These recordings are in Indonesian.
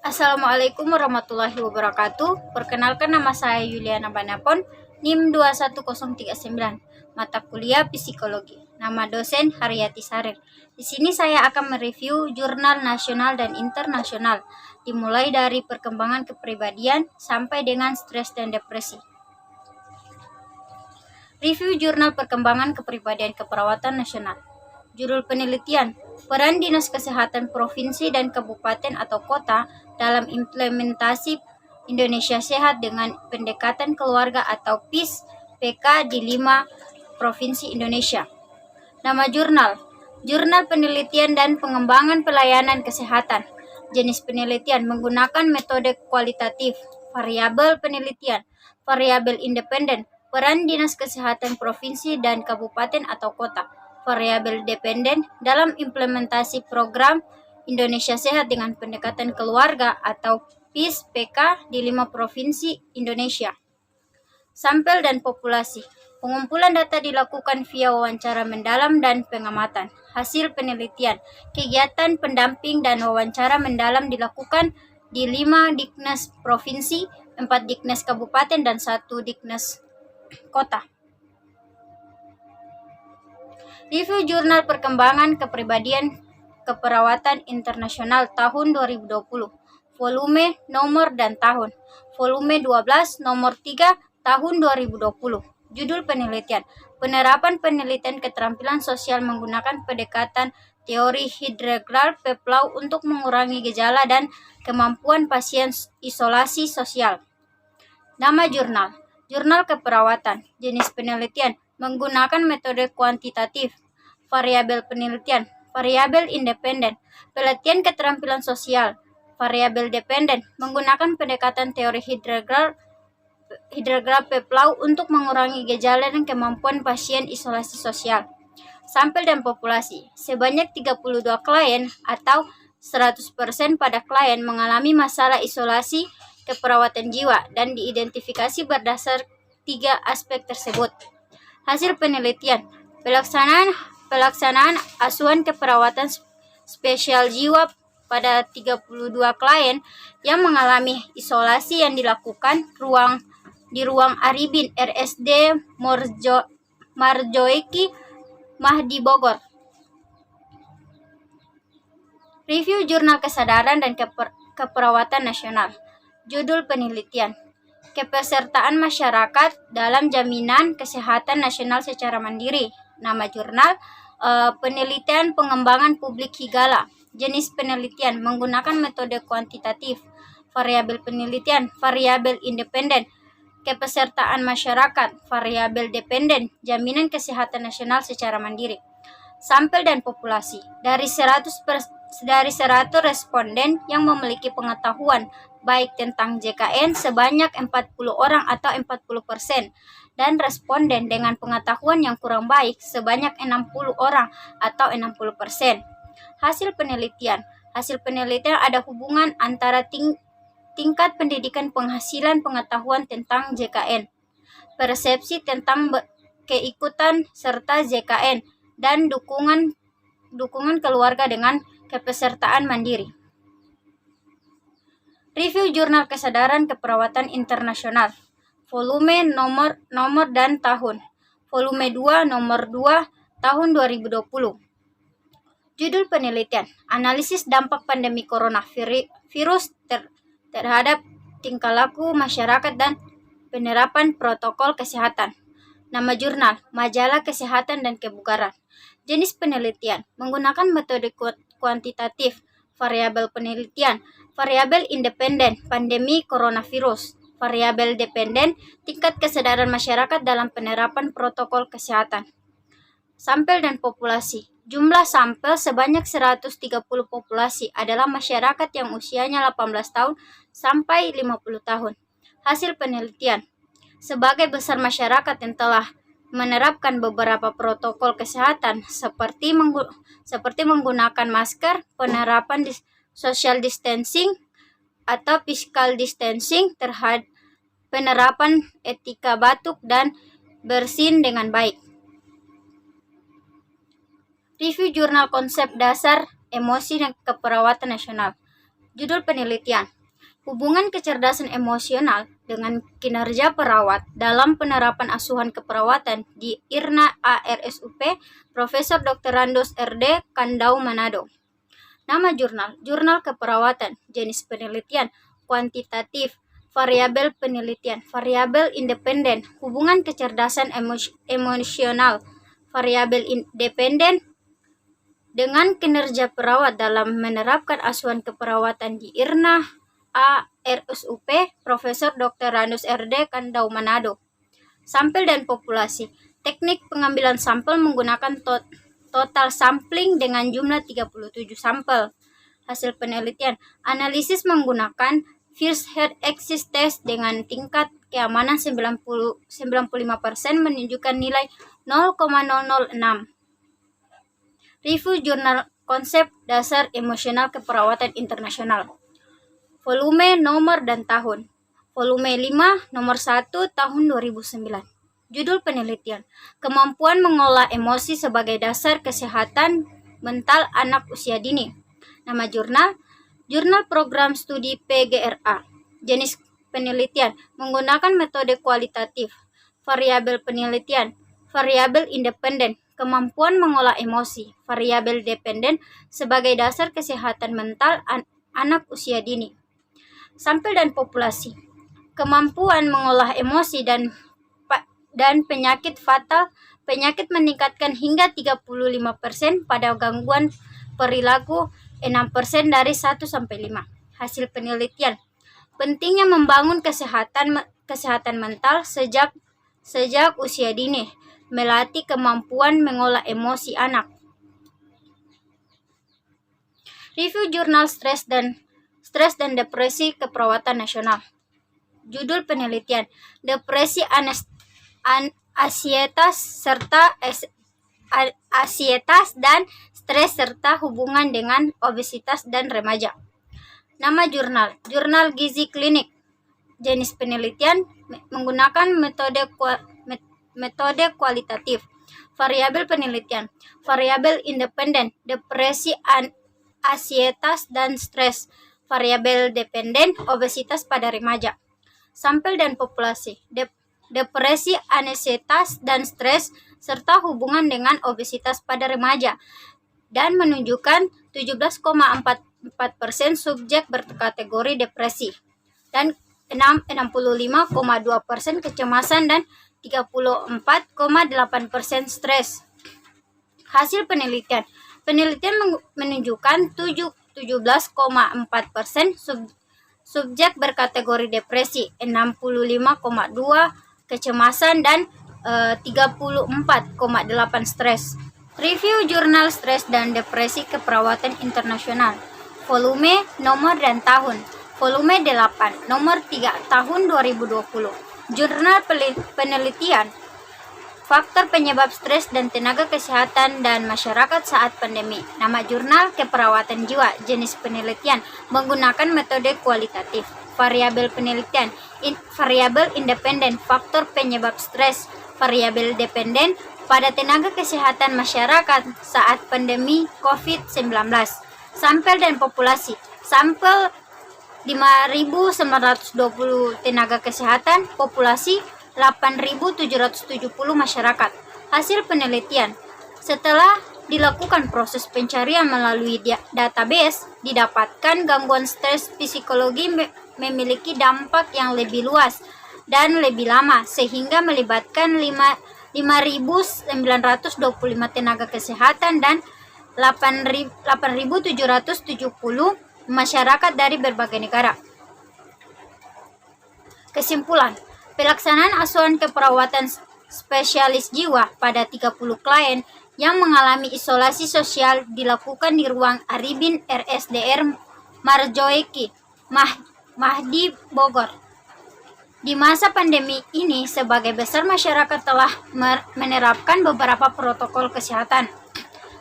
Assalamualaikum warahmatullahi wabarakatuh. Perkenalkan, nama saya Yuliana Banapon, NIM 21039, mata kuliah psikologi. Nama dosen Haryati Sarir. Di sini saya akan mereview jurnal nasional dan internasional, dimulai dari perkembangan kepribadian sampai dengan stres dan depresi. Review jurnal perkembangan kepribadian keperawatan nasional. Judul penelitian, peran Dinas Kesehatan Provinsi dan Kabupaten atau Kota dalam implementasi Indonesia Sehat dengan pendekatan keluarga atau PIS/PK di 5 Provinsi Indonesia. Nama jurnal, Jurnal Penelitian dan Pengembangan Pelayanan Kesehatan. Jenis penelitian menggunakan metode kualitatif, variabel penelitian, variabel independen, peran Dinas Kesehatan Provinsi dan Kabupaten atau Kota, variabel dependen dalam implementasi program Indonesia Sehat dengan pendekatan keluarga atau PIS/PK di 5 Provinsi Indonesia. Sampel dan populasi. Pengumpulan data dilakukan via wawancara mendalam dan pengamatan. Hasil penelitian, kegiatan pendamping dan wawancara mendalam dilakukan di 5 Diknas Provinsi, 4 Diknas Kabupaten, dan 1 Diknas Kota. Review Jurnal Perkembangan Kepribadian Keperawatan Internasional tahun 2020. Volume, nomor, dan tahun. Volume 12, nomor 3, tahun 2020. Judul penelitian, penerapan penelitian keterampilan sosial menggunakan pendekatan teori Hidregard Peplau untuk mengurangi gejala dan kemampuan pasien isolasi sosial. Nama jurnal, Jurnal Keperawatan. Jenis penelitian menggunakan metode kuantitatif, variabel penelitian, variabel independen, pelatihan keterampilan sosial, variabel dependen, menggunakan pendekatan teori Hidregard Peplau untuk mengurangi gejala dan kemampuan pasien isolasi sosial. Sampel dan populasi, sebanyak 32 klien atau 100% pada klien mengalami masalah isolasi keperawatan jiwa dan diidentifikasi berdasar 3 aspek tersebut. Hasil penelitian, pelaksanaan asuhan keperawatan spesial jiwa pada 32 klien yang mengalami isolasi yang dilakukan di ruang Aribin RSD Marjoeki Mahdi Bogor. Review Jurnal Kesadaran dan Keperawatan Nasional. Judul penelitian, kepesertaan masyarakat dalam jaminan kesehatan nasional secara mandiri. Nama jurnal, penelitian pengembangan publik Higala. Jenis penelitian menggunakan metode kuantitatif, variabel penelitian, variabel independen, kepesertaan masyarakat, variabel dependen, jaminan kesehatan nasional secara mandiri. Sampel dan populasi, dari 100 responden yang memiliki pengetahuan baik tentang JKN sebanyak 40 orang atau 40%, dan responden dengan pengetahuan yang kurang baik sebanyak 60 orang atau 60%. Hasil penelitian ada hubungan antara tingkat pendidikan penghasilan pengetahuan tentang JKN, persepsi tentang keikutan serta JKN, dan dukungan keluarga dengan kepesertaan mandiri. Review Jurnal Kesadaran Keperawatan Internasional. Volume, nomor dan tahun. Volume 2, nomor 2, tahun 2020. Judul penelitian, analisis dampak pandemi coronavirus terhadap tingkah laku masyarakat dan penerapan protokol kesehatan. Nama jurnal, Majalah Kesehatan dan Kebugaran. Jenis penelitian menggunakan metode kuantitatif, variabel penelitian, variabel independen, pandemi coronavirus, variabel dependen, tingkat kesadaran masyarakat dalam penerapan protokol kesehatan. Sampel dan populasi. Jumlah sampel sebanyak 130 populasi adalah masyarakat yang usianya 18 tahun sampai 50 tahun. Hasil penelitian, sebagai besar masyarakat yang telah menerapkan beberapa protokol kesehatan seperti menggunakan masker, penerapan social distancing atau physical distancing, penerapan etika batuk dan bersin dengan baik. Review Jurnal Konsep Dasar Emosi dan Keperawatan Nasional. Judul penelitian, Hubungan kecerdasan emosional dengan kinerja perawat dalam penerapan asuhan keperawatan di IRNA ARSUP Profesor Dr. Randos RD Kandau Manado. Nama jurnal, Jurnal Keperawatan, jenis penelitian, kuantitatif, variabel penelitian, variabel independen, hubungan kecerdasan emosional, variabel independen dengan kinerja perawat dalam menerapkan asuhan keperawatan di IRNA ARSUP Profesor Dr. Randos RD Kandau Manado. Sampel dan populasi. Teknik pengambilan sampel menggunakan total sampling dengan jumlah 37 sampel. Hasil penelitian. Analisis menggunakan first head access test dengan tingkat keamanan 95% menunjukkan nilai 0,006. Review jurnal konsep dasar emosional keperawatan internasional. Volume, nomor, dan tahun. Volume 5, nomor 1, tahun 2009. Judul penelitian, kemampuan mengolah emosi sebagai dasar kesehatan mental anak usia dini. Nama jurnal, Jurnal Program Studi PGRA. Jenis penelitian, menggunakan metode kualitatif. Variabel penelitian, variabel independen, kemampuan mengolah emosi. Variabel dependen sebagai dasar kesehatan mental anak usia dini. Sampel dan populasi. Kemampuan mengolah emosi dan penyakit fatal. Penyakit meningkatkan hingga 35% pada gangguan perilaku, 6% dari 1 sampai 5. Hasil penelitian. Pentingnya membangun kesehatan mental sejak usia dini, melatih kemampuan mengolah emosi anak. Review jurnal stres dan depresi keperawatan nasional. Judul penelitian, depresi ansietas dan stres serta hubungan dengan obesitas dan remaja. Nama jurnal, Jurnal Gizi Klinik. Jenis penelitian menggunakan metode kualitatif. Variabel penelitian, variabel independen, depresi ansietas dan stres. Variabel dependen, obesitas pada remaja. Sampel dan populasi, depresi, ansietas, dan stres, serta hubungan dengan obesitas pada remaja, dan menunjukkan 17,44% subjek berkategori depresi, dan 65,2% kecemasan, dan 34,8% stres. Hasil penelitian. Penelitian menunjukkan 17,4% subjek berkategori depresi, 65,2 kecemasan, dan 34,8 stres. Review jurnal stres dan depresi keperawatan internasional. Volume, nomor, dan tahun. Volume 8, nomor 3, tahun 2020. Jurnal penelitian, faktor penyebab stres dan tenaga kesehatan dan masyarakat saat pandemi. Nama jurnal, keperawatan jiwa. Jenis penelitian, menggunakan metode kualitatif. Variabel penelitian, variabel independen, faktor penyebab stres. Variabel dependen, pada tenaga kesehatan masyarakat saat pandemi COVID-19. Sampel dan populasi. Sampel 5.920 tenaga kesehatan, populasi 8.770 masyarakat. Hasil penelitian. Setelah dilakukan proses pencarian melalui database, didapatkan gangguan stres psikologi memiliki dampak yang lebih luas dan lebih lama, sehingga melibatkan 5.925 tenaga kesehatan dan 8.770 masyarakat dari berbagai negara. Kesimpulan, pelaksanaan asuhan keperawatan spesialis jiwa pada 30 klien yang mengalami isolasi sosial dilakukan di ruang Arifin RSDR Marjoeki, Mahdi, Bogor. Di masa pandemi ini, sebagai besar masyarakat telah menerapkan beberapa protokol kesehatan,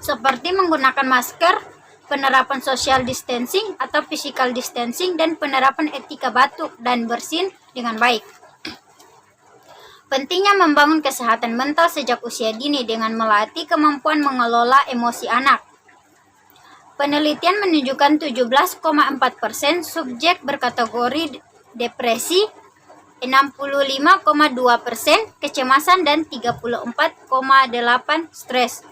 seperti menggunakan masker, penerapan social distancing atau physical distancing, dan penerapan etika batuk dan bersin dengan baik. Pentingnya membangun kesehatan mental sejak usia dini dengan melatih kemampuan mengelola emosi anak. Penelitian menunjukkan 17,4% subjek berkategori depresi, 65,2% kecemasan, dan 34,8% stres.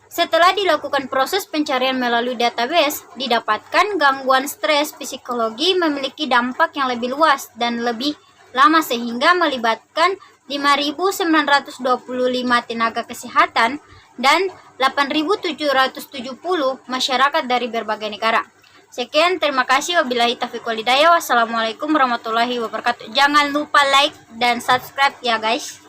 Setelah dilakukan proses pencarian melalui database, didapatkan gangguan stres psikologi memiliki dampak yang lebih luas dan lebih lama sehingga melibatkan 5.925 tenaga kesehatan dan 8.770 masyarakat dari berbagai negara. Sekian, terima kasih. Wabillahi taufiq wal hidayah. Wassalamualaikum warahmatullahi wabarakatuh. Jangan lupa like dan subscribe ya guys.